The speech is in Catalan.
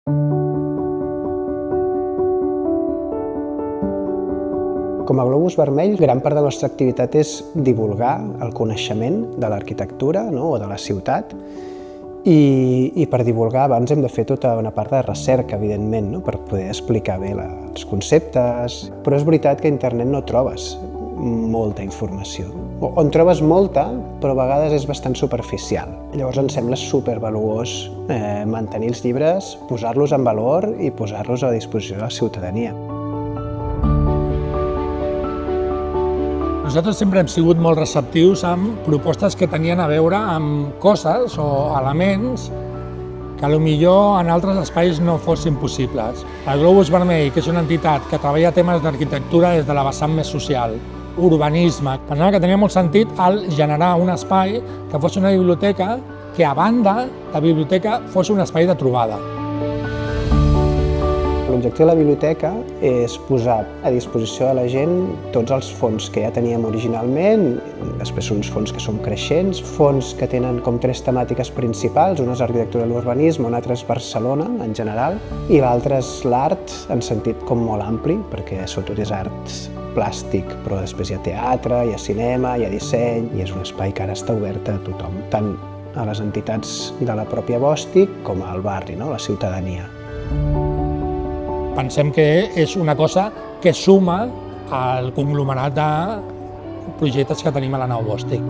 Com a Globus Vermell, gran part de la nostra activitat és divulgar el coneixement de l'arquitectura, no? O de la ciutat, i per divulgar abans hem de fer tota una part de recerca, evidentment, no? Per poder explicar bé els conceptes. Però és veritat que a internet no trobes molta informació. On trobes molta, però a vegades és bastant superficial. Llavors em sembla supervaluós mantenir els llibres, posar-los en valor i posar-los a disposició de la ciutadania. Nosaltres sempre hem sigut molt receptius amb propostes que tenien a veure amb coses o elements que potser en altres espais no fossin possibles. El Globus Vermell, que és una entitat que treballa temes d'arquitectura des de la vessant més social, urbanisme, pensava que tenia molt sentit el generar un espai que fos una biblioteca que, a banda de biblioteca, fos un espai de trobada. L'objectiu de la biblioteca és posar a disposició de la gent tots els fons que ja teníem originalment, després uns fons que són creixents, fons que tenen com 3 temàtiques principals, una és arquitectura i l'urbanisme, una altra és Barcelona en general, i l'altra és l'art en sentit com molt ampli, perquè sobretot és art plàstic, però després hi ha teatre, hi ha cinema, hi ha disseny, i és un espai que ara està obert a tothom, tant a les entitats de la pròpia Bòstic com al barri, no? La ciutadania. Pensem que és una cosa que suma al conglomerat de projectes que tenim a la nau Bòstic.